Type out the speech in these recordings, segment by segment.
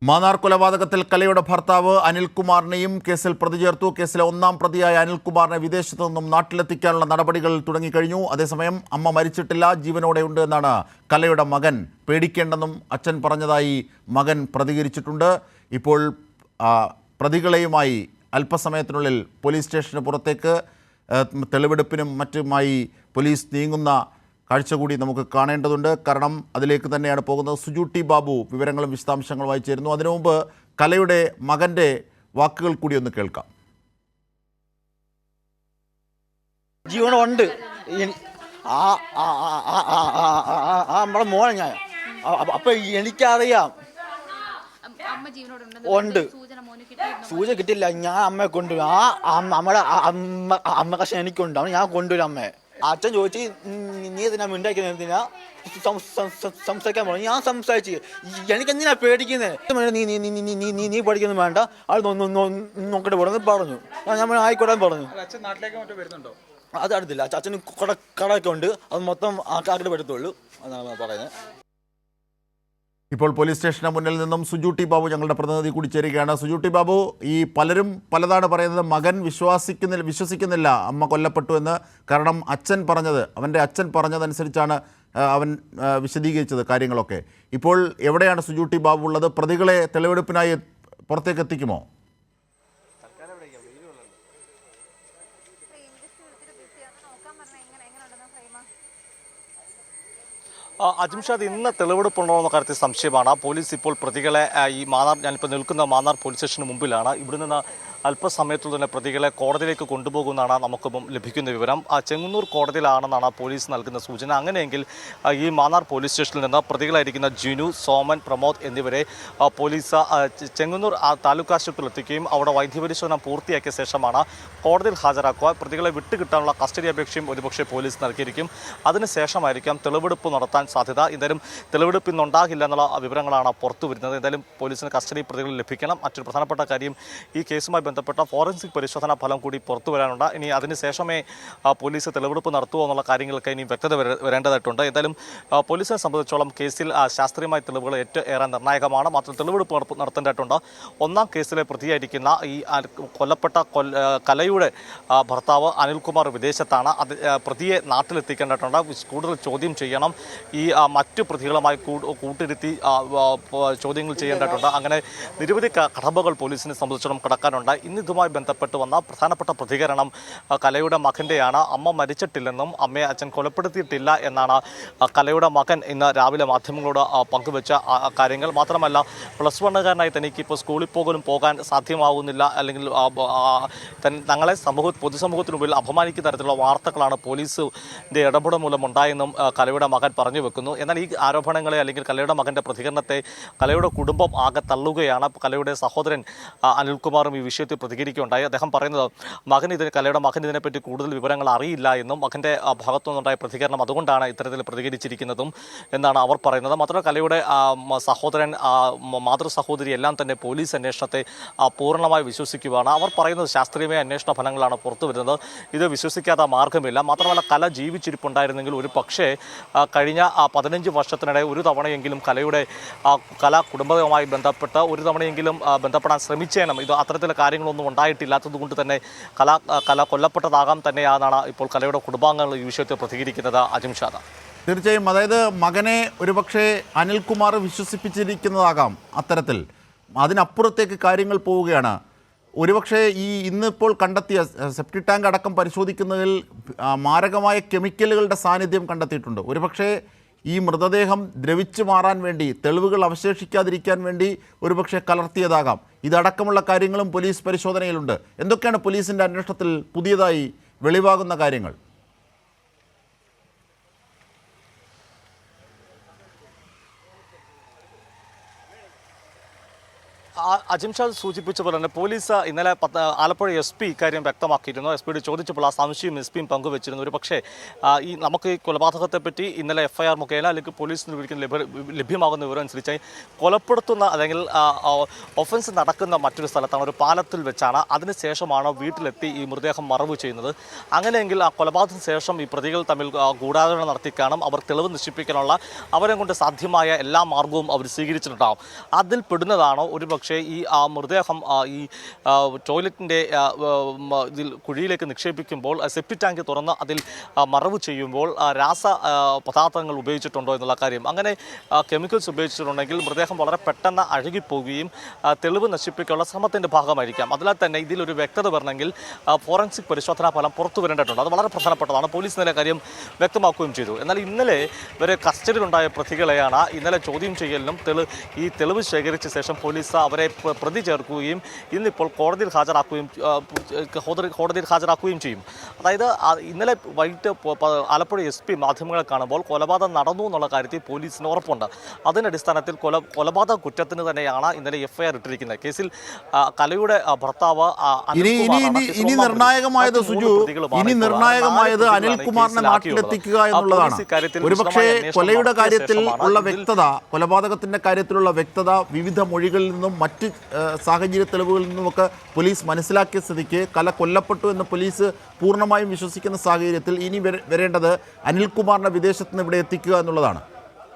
മാന്നാർ കൊലപാതകത്തിൽ കലയുടെ ഭർത്താവ് അനിൽകുമാറിനെയും കേസിൽ പ്രതി ചേർത്തു. കേസിലെ ഒന്നാം പ്രതിയായ അനിൽകുമാറിനെ വിദേശത്തു നിന്നും നാട്ടിലെത്തിക്കാനുള്ള നടപടികൾ തുടങ്ങിക്കഴിഞ്ഞു. അതേസമയം അമ്മ മരിച്ചിട്ടില്ല, ജീവനോടെയുണ്ട് എന്നാണ് കലയുടെ മകൻ. പേടിക്കേണ്ടെന്നും അച്ഛൻ പറഞ്ഞതായി മകൻ പ്രതികരിച്ചിട്ടുണ്ട്. ഇപ്പോൾ പ്രതികളെയുമായി അല്പസമയത്തിനുള്ളിൽ പോലീസ് സ്റ്റേഷന് പുറത്തേക്ക് തെളിവെടുപ്പിനും മറ്റുമായി പോലീസ് നീങ്ങുന്ന കാഴ്ച കൂടി നമുക്ക് കാണേണ്ടതുണ്ട്. കാരണം അതിലേക്ക് തന്നെയാണ് പോകുന്നത്. സുജു ടി ബാബു വിവരങ്ങളും വിശദാംശങ്ങളുമായി ചേരുന്നു. അതിനു മുമ്പ് കലയുടെ മകൻ്റെ വാക്കുകൾ കൂടി ഒന്ന് കേൾക്കാം. ജീവനുണ്ട്. നമ്മുടെ മോനെ ഞാൻ അപ്പൊ എനിക്കറിയാം ഉണ്ട്. സൂചന കിട്ടില്ല. ഞാൻ അമ്മയെ കൊണ്ടുവരും. നമ്മുടെ അമ്മ കഷ്ണം എനിക്കുണ്ട്. ഞാൻ കൊണ്ടുവരും അമ്മയെ. അച്ഛൻ ചോദിച്ച് നീ എന്തിനാ മിണ്ടാക്കുന്നത്, എന്തിനാ സംസാരിക്കാൻ പറഞ്ഞു. ഞാൻ സംസാരിച്ച് എനിക്കെന്തിനാ പേടിക്കുന്നത്, നീ പഠിക്കൊന്നും വേണ്ട, അത് നോക്കിട്ട് പോടെന്ന് പറഞ്ഞു. ഞാൻ ആയിക്കോട്ടെ പറഞ്ഞു. അത് അടുത്തില്ല. അച്ഛന് കടയൊക്കെ ഉണ്ട്, അത് മൊത്തം ആക്കാക്കിട്ട് പറ്റത്തുള്ളൂ എന്നാണ് പറയുന്നത്. ഇപ്പോൾ പോലീസ് സ്റ്റേഷന് മുന്നിൽ നിന്നും സുജു ടി ബാബു ഞങ്ങളുടെ പ്രതിനിധി കൂടി ചേരുകയാണ്. സുജു ടി ബാബു, ഈ പലരും പലതാണ് പറയുന്നത്. മകൻ വിശ്വസിക്കുന്നില്ല അമ്മ കൊല്ലപ്പെട്ടു എന്ന്. കാരണം അവൻ്റെ അച്ഛൻ പറഞ്ഞതനുസരിച്ചാണ് അവൻ വിശദീകരിച്ചത് കാര്യങ്ങളൊക്കെ. ഇപ്പോൾ എവിടെയാണ് സുജു ടി ബാബു ഉള്ളത്? പ്രതികളെ തെളിവെടുപ്പിനായി പുറത്തേക്ക് എത്തിക്കുമോ? അജിംഷാദ്, ഇന്ന് തെളിവെടുപ്പുണ്ടോ എന്ന കാര്യത്തിൽ സംശയമാണ്. പോലീസ് ഇപ്പോൾ പ്രതികളെ ഞാനിപ്പോൾ നിൽക്കുന്ന മാന്നാർ പോലീസ് സ്റ്റേഷന് മുമ്പിലാണ്. ഇവിടെ നിന്ന് അല്പസമയത്തു തന്നെ പ്രതികളെ കോടതിയിലേക്ക് കൊണ്ടുപോകുമെന്നാണ് നമുക്ക് ലഭിക്കുന്ന വിവരം. ചെങ്ങന്നൂർ കോടതിയിലാണെന്നാണ് പോലീസ് നൽകുന്ന സൂചന. അങ്ങനെയെങ്കിൽ ഈ മാന്നാർ പോലീസ് സ്റ്റേഷനിൽ നിന്ന് പ്രതികളായിരിക്കുന്ന ജിനു, സോമൻ, പ്രമോദ് എന്നിവരെ പോലീസ് ചെങ്ങന്നൂർ താലൂക്ക് ആശുപത്രിയിൽ എത്തിക്കുകയും അവിടെ വൈദ്യപരിശോധന പൂർത്തിയാക്കിയ ശേഷമാണ് കോടതിയിൽ ഹാജരാക്കുക. പ്രതികളെ വിട്ടുകിട്ടാനുള്ള കസ്റ്റഡി അപേക്ഷയും ഒരുപക്ഷെ പോലീസ് നൽകിയിരിക്കും. അതിനുശേഷമായിരിക്കാം തെളിവെടുപ്പ് നടത്താൻ സാധ്യത. എന്തായാലും തെളിവെടുപ്പ് ഇന്നുണ്ടാകില്ല എന്നുള്ള വിവരങ്ങളാണ് പുറത്തു വരുന്നത്. എന്തായാലും പോലീസിന് കസ്റ്റഡി പ്രതികൾ ലഭിക്കണം. മറ്റൊരു പ്രധാനപ്പെട്ട കാര്യം, ഈ കേസുമായി ബന്ധപ്പെട്ട ഫോറൻസിക് പരിശോധനാ ഫലം കൂടി പുറത്തു വരാനുണ്ട്. ഇനി അതിനുശേഷമേ പോലീസ് തെളിവെടുപ്പ് നടത്തുമോ എന്നുള്ള കാര്യങ്ങളൊക്കെ ഇനി വ്യക്തത വരേണ്ടതായിട്ടുണ്ട്. എന്തായാലും പോലീസിനെ സംബന്ധിച്ചോളം കേസിൽ ശാസ്ത്രീയമായ തെളിവുകൾ ഏറെ നിർണായകമാണ്. മാത്രം തെളിവെടുപ്പ് നടത്തേണ്ടതായിട്ടുണ്ട്. ഒന്നാം കേസിലെ പ്രതിയായിരിക്കുന്ന ഈ കൊല്ലപ്പെട്ട കലയുടെ ഭർത്താവ് അനിൽകുമാർ വിദേശത്താണ്. പ്രതിയെ നാട്ടിലെത്തിക്കേണ്ടതായിട്ടുണ്ട്. കൂടുതൽ ചോദ്യം ചെയ്യണം. ഈ മറ്റു പ്രതികളുമായി കൂട്ടിരുത്തി ചോദ്യങ്ങൾ ചെയ്യേണ്ടതായിട്ടുണ്ട്. അങ്ങനെ നിരവധി കടമ്പകൾ പോലീസിനെ സംബന്ധിച്ചിടത്തോളം കടക്കാനുണ്ട്. ഇന്ന് ഇതുമായി ബന്ധപ്പെട്ട് വന്ന പ്രധാനപ്പെട്ട പ്രതികരണം കലയുടെ മകൻ്റെയാണ്. അമ്മ മരിച്ചിട്ടില്ലെന്നും അമ്മയെ അച്ഛൻ കൊലപ്പെടുത്തിയിട്ടില്ല എന്നാണ് കലയുടെ മകൻ ഇന്ന് രാവിലെ മാധ്യമങ്ങളോട് പങ്കുവെച്ച കാര്യങ്ങൾ. മാത്രമല്ല, പ്ലസ് വണ്ണുകാരനായി തനിക്ക് ഇപ്പോൾ സ്കൂളിൽ പോകാൻ സാധ്യമാകുന്നില്ല, അല്ലെങ്കിൽ തങ്ങളെ പൊതുസമൂഹത്തിന് മുമ്പിൽ അപമാനിക്കുന്ന തരത്തിലുള്ള വാർത്തകളാണ് പോലീസിൻ്റെ ഇടപെടൽ മൂലം ഉണ്ടായെന്നും കലയുടെ മകൻ പറഞ്ഞു വെക്കുന്നു. എന്നാൽ ഈ ആരോപണങ്ങളെ അല്ലെങ്കിൽ കലയുടെ മകൻ്റെ പ്രതികരണത്തെ കലയുടെ കുടുംബം ആകെ തള്ളുകയാണ്. കലയുടെ സഹോദരൻ അനിൽകുമാറും ഈ വിഷയത്തിൽ പ്രതികരിക്കുകയുണ്ടായി. അദ്ദേഹം പറയുന്നത് കലയുടെ മകൻ ഇതിനെപ്പറ്റി കൂടുതൽ വിവരങ്ങൾ അറിയില്ല എന്നും മകൻ്റെ ഭാഗത്തുനിന്നുണ്ടായ പ്രതികരണം അതുകൊണ്ടാണ് ഇത്തരത്തിൽ പ്രതികരിച്ചിരിക്കുന്നതും എന്നാണ് അവർ പറയുന്നത്. മാത്രമല്ല, കലയുടെ സഹോദരൻ, മാതൃ സഹോദരി എല്ലാം തന്നെ പോലീസ് അന്വേഷണത്തെ പൂർണ്ണമായി വിശ്വസിക്കുകയാണ്. അവർ പറയുന്നത് ശാസ്ത്രീയമായ അന്വേഷണ ഫലങ്ങളാണ് പുറത്തു വരുന്നത്. ഇത് വിശ്വസിക്കാത്ത മാർഗമില്ല. മാത്രമല്ല, കല ജീവിച്ചിരിപ്പുണ്ടായിരുന്നെങ്കിൽ ഒരു പക്ഷേ കഴിഞ്ഞ 15 വർഷത്തിനിടെ ഒരു തവണയെങ്കിലും കല കുടുംബവുമായി ബന്ധപ്പെട്ട് ഒരു തവണയെങ്കിലും ബന്ധപ്പെടാൻ ശ്രമിച്ചേനും. ഇത് അത്തരത്തിലുള്ള കാര്യങ്ങളൊന്നും ഉണ്ടായിട്ടില്ലാത്തത് കൊണ്ട് തന്നെ കല കൊല്ലപ്പെട്ടതാകാം തന്നെയാണെന്നാണ് ഇപ്പോൾ കലയുടെ കുടുംബാംഗങ്ങൾ ഈ വിഷയത്തിൽ പ്രതികരിക്കുന്നത്. അജിംഷാദ്, തീർച്ചയായും, അതായത് മകനെ ഒരുപക്ഷെ അനിൽകുമാർ വിശ്വസിപ്പിച്ചിരിക്കുന്നതാകാം അത്തരത്തിൽ. അതിനപ്പുറത്തേക്ക് കാര്യങ്ങൾ പോവുകയാണ്. ഒരുപക്ഷെ ഇന്നിപ്പോൾ കണ്ടെത്തിയ സെപ്റ്റി ടാങ്ക് അടക്കം പരിശോധിക്കുന്നതിൽ മാരകമായ കെമിക്കലുകളുടെ സാന്നിധ്യം കണ്ടെത്തിയിട്ടുണ്ട്. ഒരുപക്ഷെ ഈ മൃതദേഹം ദ്രവിച്ചു മാറാൻ വേണ്ടി, തെളിവുകൾ അവശേഷിക്കാതിരിക്കാൻ വേണ്ടി ഒരുപക്ഷെ കലർത്തിയതാകാം. ഇതടക്കമുള്ള കാര്യങ്ങളും പോലീസ് പരിശോധനയിലുണ്ട്. എന്തൊക്കെയാണ് പോലീസിൻ്റെ അന്വേഷണത്തിൽ പുതിയതായി വെളിവാകുന്ന കാര്യങ്ങൾ? അജിംഷാദ് സൂചിപ്പിച്ച പോലെ തന്നെ പോലീസ് ഇന്നലെ ആലപ്പുഴ SP ഇക്കാര്യം വ്യക്തമാക്കിയിരുന്നു. SP ചോദിച്ചപ്പോൾ ആ സംശയം SP പങ്കുവച്ചിരുന്നു. ഒരു പക്ഷേ ഈ നമുക്ക് ഈ കൊലപാതകത്തെപ്പറ്റി ഇന്നലെ FIR മുഖേന അല്ലെങ്കിൽ പോലീസിന് ലഭ്യമാകുന്ന വിവരം അനുസരിച്ച് കൊലപ്പെടുത്തുന്ന അല്ലെങ്കിൽ ഒഫൻസ് നടക്കുന്ന മറ്റൊരു സ്ഥലത്താണ്, ഒരു പാലത്തിൽ വെച്ചാണ്. അതിനുശേഷമാണ് വീട്ടിലെത്തി ഈ മൃതദേഹം മറവ് ചെയ്യുന്നത്. അങ്ങനെയെങ്കിൽ ആ കൊലപാതകത്തിന് ശേഷം ഈ പ്രതികൾ തമ്മിൽ ഗൂഢാലോചന നടത്തിക്കാനും അവർ തെളിവ് നശിപ്പിക്കാനുള്ള അവരെ കൊണ്ട് സാധ്യമായ എല്ലാ മാർഗവും അവർ സ്വീകരിച്ചിട്ടുണ്ടാകും. അതിൽ പെടുന്നതാണോ ഒരുപക്ഷെ ഈ മൃതദേഹം ഈ ടോയ്ലറ്റിൻ്റെ ഇതിൽ കുഴിയിലേക്ക് നിക്ഷേപിക്കുമ്പോൾ സെപ്റ്റിക് ടാങ്ക് തുറന്ന് അതിൽ മറവ് ചെയ്യുമ്പോൾ രാസ പദാർത്ഥങ്ങൾ ഉപയോഗിച്ചിട്ടുണ്ടോ എന്നുള്ള കാര്യം. അങ്ങനെ കെമിക്കൽസ് ഉപയോഗിച്ചിട്ടുണ്ടെങ്കിൽ മൃതദേഹം വളരെ പെട്ടെന്ന് അഴുകിപ്പോവുകയും തെളിവ് നശിപ്പിക്കാനുള്ള ശ്രമത്തിൻ്റെ ഭാഗമായിരിക്കാം. അതിനാൽ തന്നെ ഇതിലൊരു വ്യക്തത വരണമെങ്കിൽ ഫോറൻസിക് പരിശോധനാ ഫലം പുറത്തു വരേണ്ടതുണ്ട്. അത് വളരെ പ്രധാനപ്പെട്ടതാണ്. പോലീസ് ഇന്നലെ കാര്യം വ്യക്തമാക്കുകയും ചെയ്തു. എന്നാൽ ഇന്നലെ വരെ കസ്റ്റഡിയിലുണ്ടായ പ്രതികളെയാണ് ഇന്നലെ ചോദ്യം ചെയ്യലിനും ഈ തെളിവ് ശേഖരിച്ച ശേഷം പോലീസ് അവരെ പ്രതി ചേർക്കുകയും ഇന്നിപ്പോൾ കോടതിയിൽ ഹാജരാക്കുകയും ചെയ്യും. അതായത് ഇന്നലെ വൈകിട്ട് ആലപ്പുഴ SP മാധ്യമങ്ങളെ കാണുമ്പോൾ കൊലപാതകം നടന്നു എന്നുള്ള കാര്യത്തിൽ പോലീസിന് ഉറപ്പുണ്ട്. അതിനടിസ്ഥാനത്തിൽ കൊലപാതക കുറ്റത്തിന് തന്നെയാണ് ഇന്നലെ FIR ഇട്ടിരിക്കുന്നത്. കേസിൽ കലയുടെ ഭർത്താവ് ഇനി നിർണായകമായത് സുജു, ഇനി നിർണായകമായത് അനിൽകുമാറിനെ നാട്ടിലെത്തിക്കുക എന്നുള്ളതാണ്. ഒരുപക്ഷെ കൊലയുടെ കാര്യത്തിൽ ഉള്ള വ്യക്തത, കൊലപാതകത്തിന്റെ കാര്യത്തിലുള്ള വ്യക്തത വിവിധ മൊഴികളിൽ നിന്നും മറ്റ് സാഹചര്യ തെളിവുകളിൽ നിന്നുമൊക്കെ പോലീസ് മനസ്സിലാക്കിയ സ്ഥിതിക്ക് കല കൊല്ലപ്പെട്ടു എന്ന് പോലീസ് പൂർണ്ണമായും വിശ്വസിക്കുന്ന സാഹചര്യത്തിൽ ഇനി വരേണ്ടത് അനിൽകുമാറിനെ വിദേശത്ത് നിന്ന് ഇവിടെ എത്തിക്കുക എന്നുള്ളതാണ്.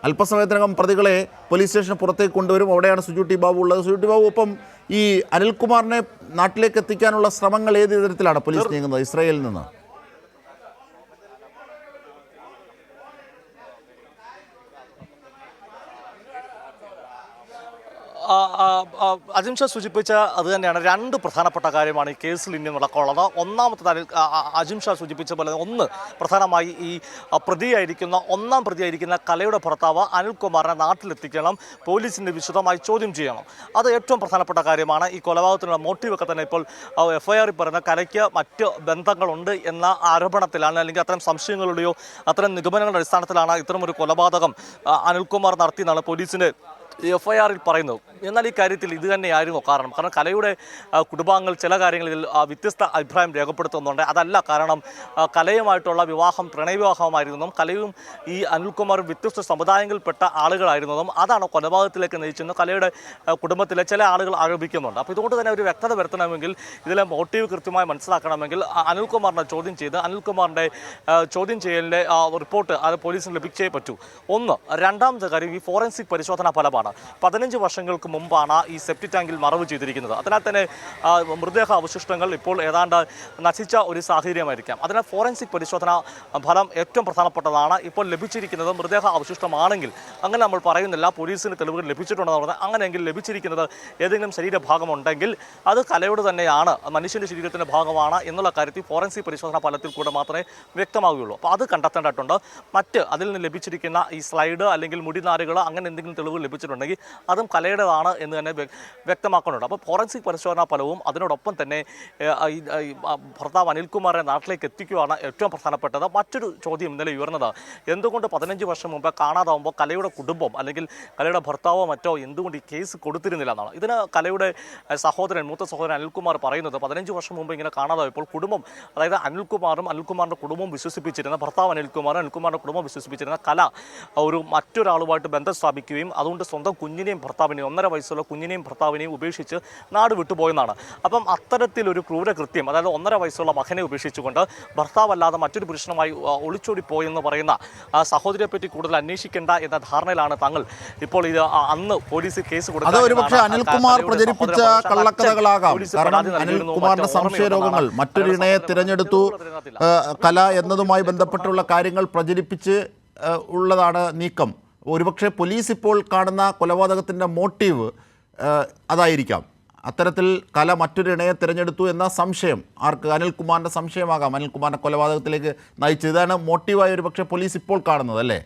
അല്പസമയത്തിനകം പ്രതികളെ പോലീസ് സ്റ്റേഷന് പുറത്തേക്ക് കൊണ്ടുവരും. അവിടെയാണ് സുജു ടി ബാബു ഉള്ളത്. സുജു ടി ബാബു, ഒപ്പം ഈ അനിൽകുമാറിനെ നാട്ടിലേക്ക് എത്തിക്കാനുള്ള ശ്രമങ്ങൾ ഏത് തരത്തിലാണ് പോലീസ് നീങ്ങുന്നത് ഇസ്രായേലിൽ നിന്ന്? അജിംഷാ സൂചിപ്പിച്ച അത് തന്നെയാണ്. രണ്ട് പ്രധാനപ്പെട്ട കാര്യമാണ് ഈ കേസിൽ ഇനി നടക്കാനുള്ളത്. ഒന്നാമത്തെ അജിംഷാ സൂചിപ്പിച്ച പോലെ ഒന്ന് പ്രധാനമായി ഈ ഒന്നാം പ്രതിയായിരിക്കുന്ന കലയുടെ ഭർത്താവ് അനിൽകുമാറിനെ നാട്ടിലെത്തിക്കണം, പോലീസിൻ്റെ വിശദമായി ചോദ്യം ചെയ്യണം. അത് ഏറ്റവും പ്രധാനപ്പെട്ട കാര്യമാണ്. ഈ കൊലപാതകത്തിനുള്ള മോട്ടീവൊക്കെ തന്നെ ഇപ്പോൾ FIR പറയുന്ന കലയ്ക്ക് മറ്റ് ബന്ധങ്ങളുണ്ട് എന്ന ആരോപണത്തിലാണ്, അല്ലെങ്കിൽ അത്തരം സംശയങ്ങളുടെയോ അത്തരം നിഗമനങ്ങളുടെ അടിസ്ഥാനത്തിലാണ് ഇത്തരമൊരു കൊലപാതകം അനിൽകുമാർ നടത്തിയെന്നാണ് പോലീസിൻ്റെ FIR പറയുന്നത്. എന്നാൽ ഈ കാര്യത്തിൽ ഇത് തന്നെയായിരുന്നു കാരണം. കലയുടെ കുടുംബാംഗങ്ങൾ ചില കാര്യങ്ങളിൽ വ്യത്യസ്ത അഭിപ്രായം രേഖപ്പെടുത്തുന്നുണ്ട്. അതല്ല കാരണം, കലയുമായിട്ടുള്ള വിവാഹം പ്രണയവിവാഹമായിരുന്നതും കലയും ഈ അനിൽകുമാറും വ്യത്യസ്ത സമുദായങ്ങളിൽപ്പെട്ട ആളുകളായിരുന്നതും അതാണ് കൊലപാതകത്തിലേക്ക് നയിച്ചെന്ന് കലയുടെ കുടുംബത്തിലെ ചില ആളുകൾ ആരോപിക്കുന്നുണ്ട്. അപ്പോൾ ഇതുകൊണ്ട് തന്നെ ഒരു വ്യക്തത വരുത്തണമെങ്കിൽ, ഇതിലെ മോട്ടീവ് കൃത്യമായി മനസ്സിലാക്കണമെങ്കിൽ അനിൽകുമാറിനെ ചോദ്യം ചെയ്ത് അനിൽകുമാറിൻ്റെ ചോദ്യം ചെയ്യലിൻ്റെ റിപ്പോർട്ട് അത് പോലീസിന് ലഭിച്ചേ പറ്റൂ. ഒന്ന്. രണ്ടാമത്തെ കാര്യം ഈ ഫോറൻസിക് പരിശോധനാ ഫലമാണ്. 15 വർഷങ്ങൾക്ക് മുമ്പാണ് ഈ സെപ്റ്റിക് ടാങ്കിൽ മറവ് ചെയ്തിരിക്കുന്നത്. അതിനാൽ തന്നെ മൃതദേഹ അവശിഷ്ടങ്ങൾ ഇപ്പോൾ ഏതാണ്ട് നശിച്ച ഒരു സാഹചര്യമായിരിക്കാം. അതിനാൽ ഫോറൻസിക് പരിശോധന ഫലം ഏറ്റവും പ്രധാനപ്പെട്ടതാണ്. ഇപ്പോൾ ലഭിച്ചിരിക്കുന്നത് മൃതദേഹ അവശിഷ്ടമാണെങ്കിൽ, അങ്ങനെ നമ്മൾ പറയുന്നില്ല പോലീസിന് തെളിവുകൾ ലഭിച്ചിട്ടുണ്ടെന്ന് പറഞ്ഞാൽ, അങ്ങനെയെങ്കിൽ ലഭിച്ചിരിക്കുന്നത് ഏതെങ്കിലും ശരീരഭാഗമുണ്ടെങ്കിൽ അത് കലയുടെ തന്നെയാണ്, മനുഷ്യൻ്റെ ശരീരത്തിൻ്റെ ഭാഗമാണ് എന്നുള്ള കാര്യത്തിൽ ഫോറൻസിക് പരിശോധനാ ഫലത്തിൽ കൂടെ മാത്രമേ വ്യക്തമാവുകയുള്ളൂ. അപ്പോൾ അത് കണ്ടെത്തേണ്ടതായിട്ടുണ്ട്. അതിൽ നിന്ന് ലഭിച്ചിരിക്കുന്ന ഈ സ്ലൈഡ് അല്ലെങ്കിൽ മുടിനാരുകൾ അങ്ങനെ എന്തെങ്കിലും തെളിവുകൾ ലഭിച്ചിട്ടുണ്ടെങ്കിൽ അതും കലയുടേതാണ് എന്ന് തന്നെ വ്യക്തമാക്കുന്നുണ്ട്. അപ്പോൾ ഫോറൻസിക് പരിശോധനാ ഫലവും അതിനോടൊപ്പം തന്നെ ഭർത്താവ് അനിൽകുമാറിനെ നാട്ടിലേക്ക് എത്തിക്കുകയാണ് ഏറ്റവും പ്രധാനപ്പെട്ടത്. മറ്റൊരു ചോദ്യം ഇന്നലെ ഉയർന്നത്, എന്തുകൊണ്ട് 15 വർഷം മുമ്പ് കാണാതാവുമ്പോൾ കലയുടെ കുടുംബം അല്ലെങ്കിൽ കലയുടെ ഭർത്താവോ മറ്റോ എന്തുകൊണ്ട് ഈ കേസ് കൊടുത്തിരുന്നില്ല എന്നാണ്. ഇതിന് കലയുടെ മൂത്ത സഹോദരൻ അനിൽകുമാർ പറയുന്നത്, 15 വർഷം മുമ്പ് ഇങ്ങനെ കാണാതായപ്പോൾ കുടുംബം, അതായത് അനിൽകുമാറിൻ്റെ കുടുംബവും വിശ്വസിപ്പിച്ചിരുന്ന ഭർത്താവ് അനിൽകുമാറിൻ്റെ കുടുംബം വിശ്വസിപ്പിച്ചിരുന്ന കല മറ്റൊരാളുമായിട്ട് ബന്ധം സ്ഥാപിക്കുകയും അതുകൊണ്ട് സ്വന്തം കുഞ്ഞിനെയും ഭർത്താവിനെയും 1.5 വയസ്സുള്ള കുഞ്ഞിനെയും ഭർത്താവിനെയും ഉപേക്ഷിച്ച് നാട് വിട്ടുപോയെന്നാണ്. അപ്പം അത്തരത്തിലൊരു ക്രൂരകൃത്യം, അതായത് 1.5 വയസ്സുള്ള മകനെ ഉപേക്ഷിച്ചുകൊണ്ട് ഭർത്താവല്ലാതെ മറ്റൊരു പുരുഷനുമായി ഒളിച്ചോടി പോയെന്ന് പറയുന്ന സഹോദരിയെ പറ്റി കൂടുതൽ അന്വേഷിക്കേണ്ട എന്ന ധാരണയിലാണ് തങ്ങൾ ഇപ്പോൾ. ഇത് അന്ന് പോലീസ് കേസ് കൊടുക്കുന്നത് അനിൽകുമാർ പ്രചരിപ്പിച്ച കള്ളക്കഥകളാകാം. കാരണം അനിൽകുമാറിന്റെ സംശയരോഗങ്ങൾ, മറ്റൊരു ഇണയെ തിരഞ്ഞെടുത്തു കല എന്നതുമായി ബന്ധപ്പെട്ടുള്ള കാര്യങ്ങൾ പ്രചരിപ്പിച്ച് ഉള്ളതാണ് നീക്കം. ഒരുപക്ഷെ പോലീസ് ഇപ്പോൾ കാണുന്ന കൊലപാതകത്തിൻ്റെ മോട്ടീവ് അതായിരിക്കാം. അത്തരത്തിൽ കല മറ്റൊരു ഇണയെ തിരഞ്ഞെടുത്തു എന്ന സംശയം ആർക്ക്? അനിൽകുമാറിൻ്റെ സംശയമാകാം അനിൽകുമാറിൻ്റെ കൊലപാതകത്തിലേക്ക് നയിച്ചത്. ഇതാണ് മോട്ടീവായി ഒരുപക്ഷെ പോലീസ് ഇപ്പോൾ കാണുന്നത്, അല്ലേ?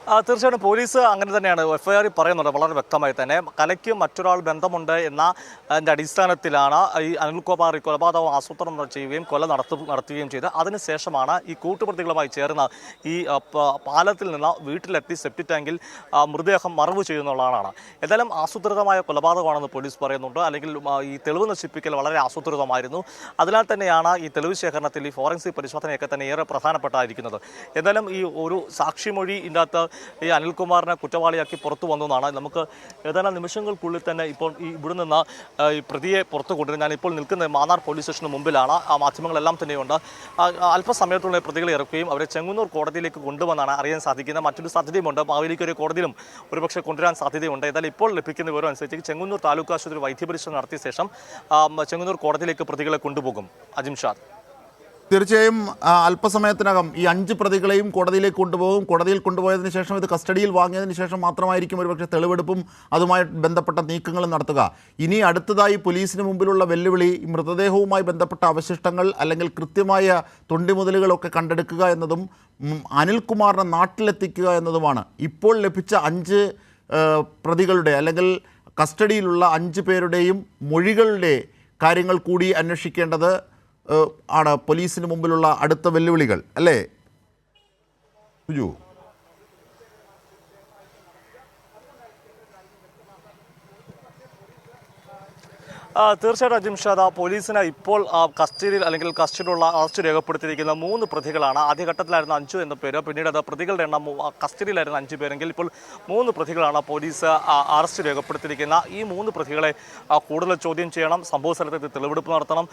തീർച്ചയായിട്ടും പോലീസ് അങ്ങനെ തന്നെയാണ് എഫ്ഐആർ പറയുന്നുണ്ട് വളരെ വ്യക്തമായി തന്നെ. കലയ്ക്ക് മറ്റൊരാൾ ബന്ധമുണ്ട് എന്ന അടിസ്ഥാനത്തിലാണ് ഈ അനിൽകുമാർ ഈ കൊലപാതകം ആസൂത്രണം ചെയ്യുകയും കൊല നടത്തുകയും ചെയ്ത് അതിനുശേഷമാണ് ഈ കൂട്ടുപ്രതികളുമായി ചേർന്ന് ഈ പാലത്തിൽ നിന്ന് വീട്ടിലെത്തി സെപ്റ്റിക് ടാങ്കിൽ മൃതദേഹം മറവ് ചെയ്യുന്നുള്ളതാണ്. എന്തായാലും ആസൂത്രിതമായ കൊലപാതകമാണെന്ന് പോലീസ് പറയുന്നുണ്ട്. അല്ലെങ്കിൽ ഈ തെളിവ് നശിപ്പിക്കൽ വളരെ ആസൂത്രിതമായിരുന്നു. അതിനാൽ തന്നെയാണ് ഈ തെളിവ് ശേഖരണത്തിൽ ഈ ഫോറൻസിക് പരിശോധനയൊക്കെ തന്നെ ഏറെ പ്രധാനപ്പെട്ടായിരിക്കുന്നത്. എന്തായാലും ഈ ഒരു സാക്ഷിമൊഴി ഇതിനകത്ത് ഈ അനിൽകുമാറിനെ കുറ്റവാളിയാക്കി പുറത്തു വന്നു എന്നാണ്. നമുക്ക് ഏതാനും നിമിഷങ്ങൾക്കുള്ളിൽ തന്നെ ഇപ്പോൾ ഈ ഇവിടെ നിന്ന് ഈ പ്രതിയെ പുറത്തു കൊണ്ടുവരും. ഞാനിപ്പോൾ നിൽക്കുന്ന മാന്നാർ പോലീസ് സ്റ്റേഷന് മുമ്പിലാണ്. ആ മാധ്യമങ്ങളെല്ലാം തന്നെയുണ്ട്. അല്പസമയത്തുള്ള പ്രതികളെ ഇറക്കുകയും അവരെ ചെങ്ങന്നൂർ കോടതിയിലേക്ക് കൊണ്ടുവന്നാണ് അറിയാൻ സാധിക്കുന്നത്. മറ്റൊരു സാധ്യതയുമുണ്ട്, മാവേലിക്ക് ഒരു കോടതിയിലും ഒരുപക്ഷെ കൊണ്ടുവരാൻ സാധ്യതയുണ്ട്. ഏതായാലും ഇപ്പോൾ ലഭിക്കുന്ന വിവരം അനുസരിച്ച് ചെങ്ങന്നൂർ താലൂക്ക് ആശുപത്രി വൈദ്യപരിശോധന നടത്തിയ ശേഷം ചെങ്ങന്നൂർ കോടതിയിലേക്ക് പ്രതികളെ കൊണ്ടുപോകും. അജിംഷാദ്, തീർച്ചയായും അല്പസമയത്തിനകം ഈ 5 പ്രതികളെയും കോടതിയിലേക്ക് കൊണ്ടുപോകും. കോടതിയിൽ കൊണ്ടുപോയതിനു ശേഷം ഇത് കസ്റ്റഡിയിൽ വാങ്ങിയതിനു ശേഷം മാത്രമായിരിക്കും ഒരുപക്ഷെ തെളിവെടുപ്പും അതുമായി ബന്ധപ്പെട്ട നീക്കങ്ങളും നടത്തുക. ഇനി അടുത്തതായി പോലീസിന് മുമ്പിലുള്ള വെല്ലുവിളി മൃതദേഹവുമായി ബന്ധപ്പെട്ട അവശിഷ്ടങ്ങൾ അല്ലെങ്കിൽ കൃത്യമായ തൊണ്ടിമുതലുകളൊക്കെ കണ്ടെടുക്കുക എന്നതും അനിൽകുമാറിനെ നാട്ടിലെത്തിക്കുക എന്നതുമാണ്. ഇപ്പോൾ ലഭിച്ച 5 പ്രതികളുടെ അല്ലെങ്കിൽ കസ്റ്റഡിയിലുള്ള 5 പേരുടെയും മൊഴികളുടെ കാര്യങ്ങൾ കൂടി അന്വേഷിക്കേണ്ടത് ആണ് പോലീസിന് മുമ്പിലുള്ള അടുത്ത വെല്ലുവിളികൾ, അല്ലേ സുജു? തീർച്ചയായിട്ടും അജിംഷാദ്, പോലീസിന് ഇപ്പോൾ കസ്റ്റഡിയിൽ അല്ലെങ്കിൽ കസ്റ്റഡിയിലുള്ള അറസ്റ്റ് രേഖപ്പെടുത്തിയിരിക്കുന്ന 3 പ്രതികളാണ്. ആദ്യഘട്ടത്തിലായിരുന്നു 5 എന്ന പേര്, പിന്നീട് അത് പ്രതികളുടെ എണ്ണം കസ്റ്റഡിയിലായിരുന്നു 5 പേരെങ്കിൽ ഇപ്പോൾ 3 പ്രതികളാണ് പോലീസ് അറസ്റ്റ് രേഖപ്പെടുത്തിയിരിക്കുന്ന. ഈ 3 പ്രതികളെ കൂടുതൽ ചോദ്യം ചെയ്യണം, സംഭവ സ്ഥലത്ത് തെളിവെടുപ്പ് നടത്തണം,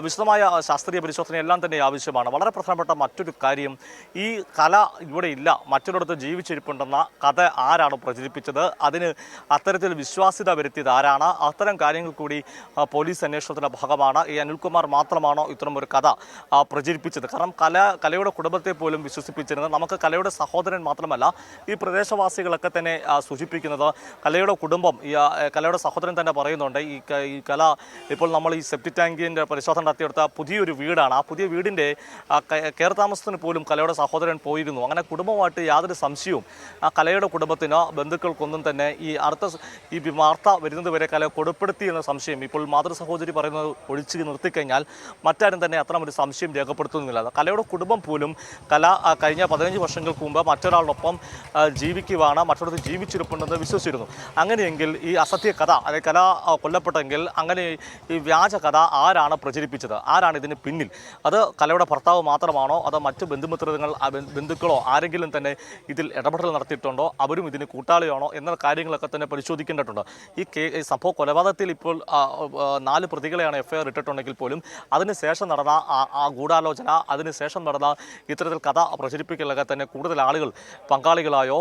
വിശദമായ ശാസ്ത്രീയ പരിശോധന എല്ലാം തന്നെ ആവശ്യമാണ്. വളരെ പ്രധാനപ്പെട്ട മറ്റൊരു കാര്യം, ഈ കല ഇവിടെ ഇല്ല, മറ്റൊരിടത്ത് ജീവിച്ചിരിപ്പുണ്ടെന്ന കഥ ആരാണ് പ്രചരിപ്പിച്ചത്, അതിന് അത്തരത്തിൽ വിശ്വാസ്യത വരുത്തിയത് ആരാണ്, അത്തരം കാര്യങ്ങൾ കൂടി പോലീസ് അന്വേഷണത്തിന്റെ ഭാഗമാണ്. ഈ അനിൽകുമാർ മാത്രമാണോ ഇത്തരം ഒരു കഥ പ്രചരിപ്പിച്ചത്? കാരണം കലയുടെ കുടുംബത്തെ പോലും വിശ്വസിപ്പിച്ചിരുന്നത്, നമുക്ക് കലയുടെ സഹോദരൻ മാത്രമല്ല ഈ പ്രദേശവാസികളൊക്കെ തന്നെ സൂചിപ്പിക്കുന്നത്, കലയുടെ കുടുംബം ഈ കലയുടെ സഹോദരൻ തന്നെ പറയുന്നുണ്ട്, ഈ കല ഇപ്പോൾ നമ്മൾ ഈ സെപ്റ്റിക് ടാങ്കിൻ്റെ പരിശോധന നടത്തിയെടുത്ത പുതിയൊരു വീടാണ്. ആ പുതിയ വീടിൻ്റെ കയർതാമസത്തിന് പോലും കലയുടെ സഹോദരൻ പോയിരുന്നു. അങ്ങനെ കുടുംബമായിട്ട് യാതൊരു സംശയവും ആ കലയുടെ കുടുംബത്തിന് ബന്ധുക്കൾക്കൊന്നും തന്നെ ഈ വാർത്ത വരുന്നതുവരെ കല കൊടുപ്പെടുത്തി എന്ന സംശയം ഇപ്പോൾ മാതൃ സഹോദരി പറയുന്നത് ഒഴിച്ചു നിർത്തിക്കഴിഞ്ഞാൽ മറ്റാരും തന്നെ അത്തരം ഒരു സംശയം രേഖപ്പെടുത്തുന്നില്ല. കലയുടെ കുടുംബം പോലും കല കഴിഞ്ഞ 15 വർഷങ്ങൾക്ക് മുമ്പ് മറ്റൊരാളോടൊപ്പം ജീവിക്കുവാണ്, മറ്റൊരിടത്ത് ജീവിച്ചിരിപ്പുണ്ടെന്ന് വിശ്വസിച്ചിരുന്നു. അങ്ങനെയെങ്കിൽ ഈ അസത്യ കഥ, അതായത് കല കൊല്ലപ്പെട്ടെങ്കിൽ അങ്ങനെ ഈ വ്യാജ കഥ ആരാണ് പ്രചരിപ്പിച്ചത്, ആരാണ് ഇതിന് പിന്നിൽ? അത് കലയുടെ ഭർത്താവ് മാത്രമാണോ, അതോ മറ്റ് ബന്ധുക്കളോ ആരെങ്കിലും തന്നെ ഇതിൽ ഇടപെടൽ നടത്തിയിട്ടുണ്ടോ, അവരും ഇതിന് കൂട്ടാളിയാണോ എന്ന കാര്യങ്ങളൊക്കെ തന്നെ പരിശോധിക്കേണ്ടതുണ്ട്. ഈ സംഭവ കൊലപാതകത്തിൽ ഇപ്പോൾ 4 പ്രതികളെയാണ് എഫ്ഐആർ ഇട്ടിട്ടുണ്ടെങ്കിൽ പോലും അതിനുശേഷം നടന്ന ആ ഗൂഢാലോചന, അതിനുശേഷം നടന്ന ഇത്തരത്തിൽ കഥ പ്രചരിപ്പിക്കലൊക്കെ തന്നെ കൂടുതൽ ആളുകൾ പങ്കാളികളായോ,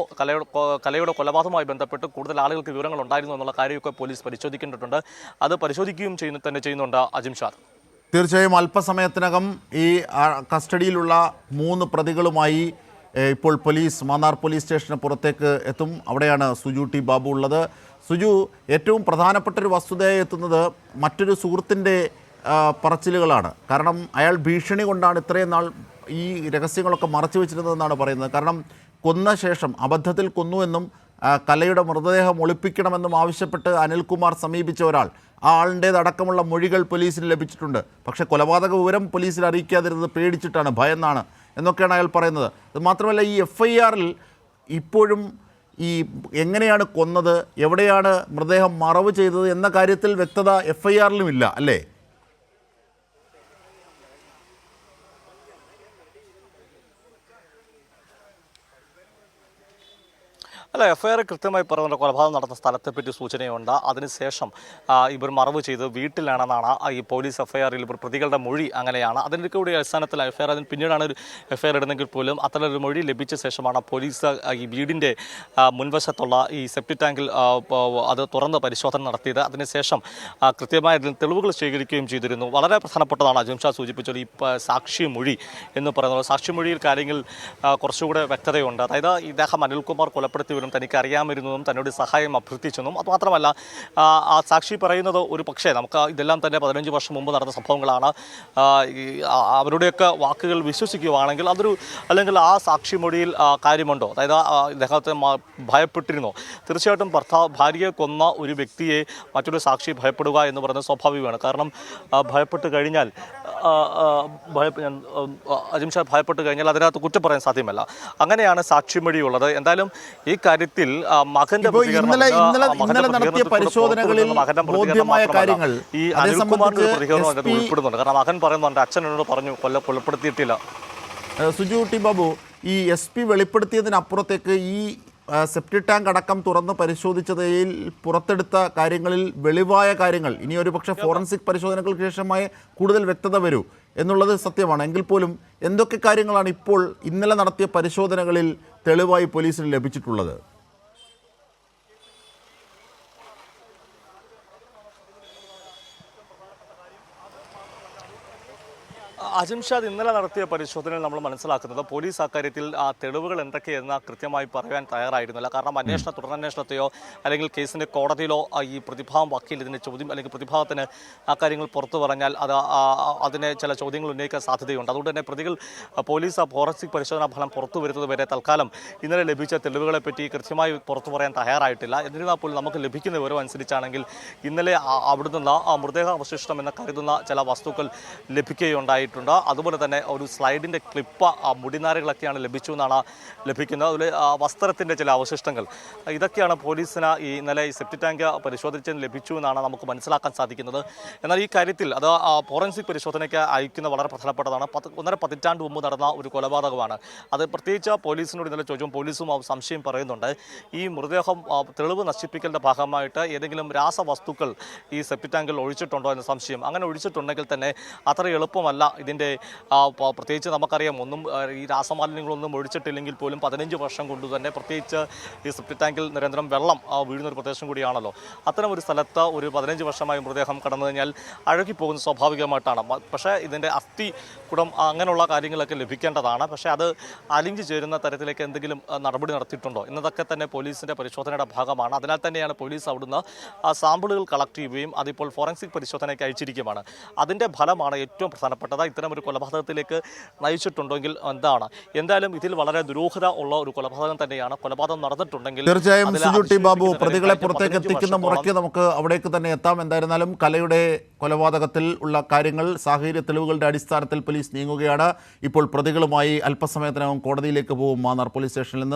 കലയുടെ കൊലപാതകവുമായി ബന്ധപ്പെട്ട് കൂടുതൽ ആളുകൾക്ക് വിവരങ്ങൾ ഉണ്ടായിരുന്നു എന്നുള്ള കാര്യമൊക്കെ പോലീസ് പരിശോധിക്കേണ്ടതുണ്ട്. അത് പരിശോധിക്കുകയും ചെയ്യുന്നുണ്ട് അജിംഷാദ്. തീർച്ചയായും അല്പസമയത്തിനകം ഈ കസ്റ്റഡിയിലുള്ള 3 പ്രതികളുമായി ഇപ്പോൾ മാന്നാർ പോലീസ് സ്റ്റേഷന് പുറത്തേക്ക് എത്തും. അവിടെയാണ് സുജു ടി ബാബു ഉള്ളത്. സുജു, ഏറ്റവും പ്രധാനപ്പെട്ടൊരു വസ്തുതയായി എത്തുന്നത് മറ്റൊരു സുഹൃത്തിൻ്റെ പറച്ചിലുകളാണ്. കാരണം അയാൾ ഭീഷണി കൊണ്ടാണ് ഇത്രയും നാൾ ഈ രഹസ്യങ്ങളൊക്കെ മറച്ചു വെച്ചിരുന്നതെന്നാണ് പറയുന്നത്. കാരണം കൊന്ന ശേഷം അബദ്ധത്തിൽ കൊന്നുവെന്നും കലയുടെ മൃതദേഹം ഒളിപ്പിക്കണമെന്നും ആവശ്യപ്പെട്ട് അനിൽകുമാർ സമീപിച്ച ഒരാൾ, ആ ആളിൻ്റേതടക്കമുള്ള മൊഴികൾ പോലീസിന് ലഭിച്ചിട്ടുണ്ട്. പക്ഷേ കൊലപാതക വിവരം പോലീസിൽ അറിയിക്കാതിരുന്നത് പേടിച്ചിട്ടാണ്, ഭയന്നാണ് എന്നൊക്കെയാണ് അയാൾ പറയുന്നത്. അത് മാത്രമല്ല, ഈ എഫ്ഐആറിൽ ഇപ്പോഴും ഈ എങ്ങനെയാണ് കൊന്നത്, എവിടെയാണ് മൃതദേഹം മറവ് ചെയ്തത് എന്ന കാര്യത്തിൽ വ്യക്തത എഫ്ഐആറിലും ഇല്ല, അല്ലേ? അല്ല, എഫ്ഐആർ കൃത്യമായി പറയുന്നുണ്ട് കൊലപാതകം നടന്ന സ്ഥലത്തെപ്പറ്റി സൂചനയുണ്ട്. അതിനുശേഷം ഇവർ മറവ് ചെയ്ത് വീട്ടിലാണെന്നാണ് ഈ പോലീസ് എഫ്ഐആറിൽ ഇവർ പ്രതികളുടെ മൊഴി അങ്ങനെയാണ്. അതിൻ്റെ കൂടി അടിസ്ഥാനത്തിൽ എഫ്ഐആർ അതിന് പിന്നീടാണ് ഒരു എഫ്ഐആർ ഇടുന്നെങ്കിൽ പോലും അത്തരമൊരു മൊഴി ലഭിച്ച ശേഷമാണ് പോലീസ് ഈ വീടിൻ്റെ മുൻവശത്തുള്ള ഈ സെപ്റ്റിക് ടാങ്കിൽ അത് തുറന്ന് പരിശോധന നടത്തിയത്. അതിനുശേഷം കൃത്യമായ തെളിവുകൾ ശേഖരിക്കുകയും ചെയ്തിരുന്നു. വളരെ പ്രധാനപ്പെട്ടതാണ് അജിംഷാദ് സൂചിപ്പിച്ചത് ഈ സാക്ഷിമൊഴി എന്ന് പറയുന്നത്. സാക്ഷിമൊഴിയിൽ കാര്യങ്ങൾ കുറച്ചുകൂടെ വ്യക്തതയുണ്ട്. അതായത് ഇദ്ദേഹം അനിൽകുമാർ കൊലപ്പെടുത്തിയ പോലും തനിക്ക് അറിയാമായിരുന്നതും തന്നോട് സഹായം അഭ്യർത്ഥിച്ചെന്നും അതുമാത്രമല്ല ആ സാക്ഷി പറയുന്നത് ഒരു പക്ഷേ നമുക്ക് ഇതെല്ലാം തന്നെ 15 വർഷം മുമ്പ് നടന്ന സംഭവങ്ങളാണ്. അവരുടെയൊക്കെ വാക്കുകൾ വിശ്വസിക്കുകയാണെങ്കിൽ അല്ലെങ്കിൽ ആ സാക്ഷിമൊഴിയിൽ കാര്യമുണ്ടോ? അതായത് ഇദ്ദേഹത്തെ ഭയപ്പെട്ടിരുന്നോ? തീർച്ചയായിട്ടും ഭാര്യയെ കൊന്ന ഒരു വ്യക്തിയെ മറ്റൊരു സാക്ഷി ഭയപ്പെടുക എന്ന് പറയുന്നത് സ്വാഭാവികമാണ്. കാരണം ഭയപ്പെട്ട് കഴിഞ്ഞാൽ അജിംഷാ ഭയപ്പെട്ട് കഴിഞ്ഞാൽ അതിനകത്ത് കുറ്റം പറയാൻ സാധ്യമല്ല. അങ്ങനെയാണ് സാക്ഷിമൊഴിയുള്ളത്. എന്തായാലും ഈ കാര്യത്തിൽ മകന്റെ ഇന്നലെ നടത്തിയ പരിശോധനകളിൽ ബോധ്യമായ കാര്യങ്ങൾ ഈ അനിൽകുമാറിന്റെ പ്രതികരണം അതിനകത്ത് ഉൾപ്പെടുന്നുണ്ട്. കാരണം മകൻ പറയുന്നുണ്ട് അച്ഛൻ എന്നോട് പറഞ്ഞു കൊലപ്പെടുത്തിയിട്ടില്ല. സുജു ടി ബാബു, ഈ SP വെളിപ്പെടുത്തിയതിനപ്പുറത്തേക്ക് ഈ സെപ്റ്റി ടാങ്ക് അടക്കം തുറന്ന് പരിശോധിച്ചതിൽ പുറത്തെടുത്ത കാര്യങ്ങളിൽ വെളിവായ കാര്യങ്ങൾ ഇനി ഒരു പക്ഷേ ഫോറൻസിക് പരിശോധനകൾക്ക് ശേഷമായി കൂടുതൽ വ്യക്തത വരൂ എന്നുള്ളത് സത്യമാണ്. എങ്കിൽ പോലും എന്തൊക്കെ കാര്യങ്ങളാണ് ഇപ്പോൾ ഇന്നലെ നടത്തിയ പരിശോധനകളിൽ തെളിവായി പോലീസിന് ലഭിച്ചിട്ടുള്ളത്? അജിംഷാദ് ഇന്നലെ നടത്തിയ പരിശോധനയിൽ നമ്മൾ മനസ്സിലാക്കുന്നത് പോലീസ് അക്കാര്യത്തിൽ തെളിവുകൾ എന്തൊക്കെയെന്ന് കൃത്യമായി പറയാൻ തയ്യാറായിരുന്നില്ല. കാരണം തുടരന്വേഷണത്തെയോ അല്ലെങ്കിൽ കേസിൻ്റെ കോടതിയിലോ ഈ പ്രതിഭാഗം വക്കീൽ ഇതിൻ്റെ ചോദ്യം അല്ലെങ്കിൽ പ്രതിഭാഗത്തിന് ആ കാര്യങ്ങൾ പുറത്തു പറഞ്ഞാൽ അതിനെ ചില ചോദ്യങ്ങൾ ഉന്നയിക്കാൻ സാധ്യതയുണ്ട്. അതുകൊണ്ട് തന്നെ പ്രതികൾ പോലീസ് ഫോറൻസിക് പരിശോധനാ ഫലം പുറത്തു വരുന്നത് വരെ തൽക്കാലം ഇന്നലെ ലഭിച്ച തെളിവുകളെ പറ്റി കൃത്യമായി പുറത്തു പറയാൻ തയ്യാറായിട്ടില്ല. എന്നിരുന്നാൽ പോലും നമുക്ക് ലഭിക്കുന്ന വിവരം അനുസരിച്ചാണെങ്കിൽ ഇന്നലെ അവിടെ നിന്ന് മൃതദേഹ അവശിഷ്ടം എന്ന് കരുതുന്ന ചില വസ്തുക്കൾ ലഭിക്കുകയുണ്ടായിട്ടുണ്ട്. അതുപോലെ തന്നെ ഒരു സ്ലൈഡിൻ്റെ ക്ലിപ്പ് മുടിനാരുകളൊക്കെയാണ് ലഭിച്ചു എന്നാണ് ലഭിക്കുന്നത്. അതിൽ വസ്ത്രത്തിൻ്റെ ചില അവശിഷ്ടങ്ങൾ ഇതൊക്കെയാണ് പോലീസിന് ഈ ഇന്നലെ സെപ്റ്റി ടാങ്ക് പരിശോധിച്ചതിന് ലഭിച്ചു എന്നാണ് നമുക്ക് മനസ്സിലാക്കാൻ സാധിക്കുന്നത്. എന്നാൽ ഈ കാര്യത്തിൽ അത് ഫോറൻസിക് പരിശോധനയ്ക്ക് അയക്കുന്ന വളരെ പ്രധാനപ്പെട്ടതാണ്. 1.5 പതിറ്റാണ്ട് മുമ്പ് നടന്ന ഒരു കൊലപാതകമാണ്. അത് പ്രത്യേകിച്ച് പോലീസിനോട് ഇന്നലെ ചോദിച്ചും പോലീസും സംശയം പറയുന്നുണ്ട്. ഈ മൃതദേഹം തെളിവ് നശിപ്പിക്കലിൻ്റെ ഭാഗമായിട്ട് ഏതെങ്കിലും രാസവസ്തുക്കൾ ഈ സെപ്റ്റി ടാങ്കിൽ ഒഴിച്ചിട്ടുണ്ടോ എന്ന സംശയം. അങ്ങനെ ഒഴിച്ചിട്ടുണ്ടെങ്കിൽ തന്നെ അത്ര എളുപ്പമല്ല ഇതിൻ്റെ പ്രത്യേകിച്ച് നമുക്കറിയാം ഒന്നും ഈ രാസമാലിന്യങ്ങളൊന്നും ഒഴിച്ചിട്ടില്ലെങ്കിൽ പോലും 15 വർഷം കൊണ്ട് തന്നെ പ്രത്യേകിച്ച് ഈ സെപ്റ്റി ടാങ്കിൽ നിരന്തരം വെള്ളം വീഴുന്നൊരു പ്രദേശം കൂടിയാണല്ലോ. അത്തരം ഒരു സ്ഥലത്ത് ഒരു 15 വർഷമായി മൃതദേഹം കടന്നു കഴിഞ്ഞാൽ അഴുകിപ്പോകുന്നത് സ്വാഭാവികമായിട്ടാണ്. പക്ഷേ ഇതിൻ്റെ അസ്ഥി കുടം അങ്ങനെയുള്ള കാര്യങ്ങളൊക്കെ ലഭിക്കേണ്ടതാണ്. പക്ഷേ അത് അലിഞ്ഞു ചേരുന്ന തരത്തിലേക്ക് എന്തെങ്കിലും നടപടി നടത്തിയിട്ടുണ്ടോ എന്നതൊക്കെ തന്നെ പോലീസിൻ്റെ പരിശോധനയുടെ ഭാഗമാണ്. അതിനാൽ തന്നെയാണ് പോലീസ് അവിടുന്ന് സാമ്പിളുകൾ കളക്ട് ചെയ്യുകയും അതിപ്പോൾ ഫോറൻസിക് പരിശോധനയ്ക്ക് അയച്ചിരിക്കുകയാണ്. അതിൻ്റെ ഫലമാണ് ഏറ്റവും പ്രധാനപ്പെട്ടത്. ഇത്തരം ഒരു കൊലപാതകത്തിലേക്ക് നയിച്ചിട്ടുണ്ടെങ്കിൽ എന്താണ്? എന്തായാലും ഇതിൽ വളരെ ദുരൂഹത ഉള്ള ഒരു കൊലപാതകം തന്നെയാണ്. കൊലപാതകം നടന്നിട്ടുണ്ടെങ്കിൽ തീർച്ചയായും സുജു ടി ബാബു, പ്രതികളെ പുറത്തേക്ക് എത്തിക്കുന്ന മുറയ്ക്ക് നമുക്ക് അവിടേക്ക് തന്നെ എത്താം. എന്തായിരുന്നാലും കലയുടെ കൊലപാതകത്തിൽ ഉള്ള കാര്യങ്ങൾ സാഹചര്യ തെളിവുകളുടെ അടിസ്ഥാനത്തിൽ പോലീസ് നീങ്ങുകയാണ്. ഇപ്പോൾ പ്രതികളുമായി അല്പസമയത്തിനകം കോടതിയിലേക്ക് പോകും മാന്നാർ പോലീസ് സ്റ്റേഷനിൽ നിന്ന്.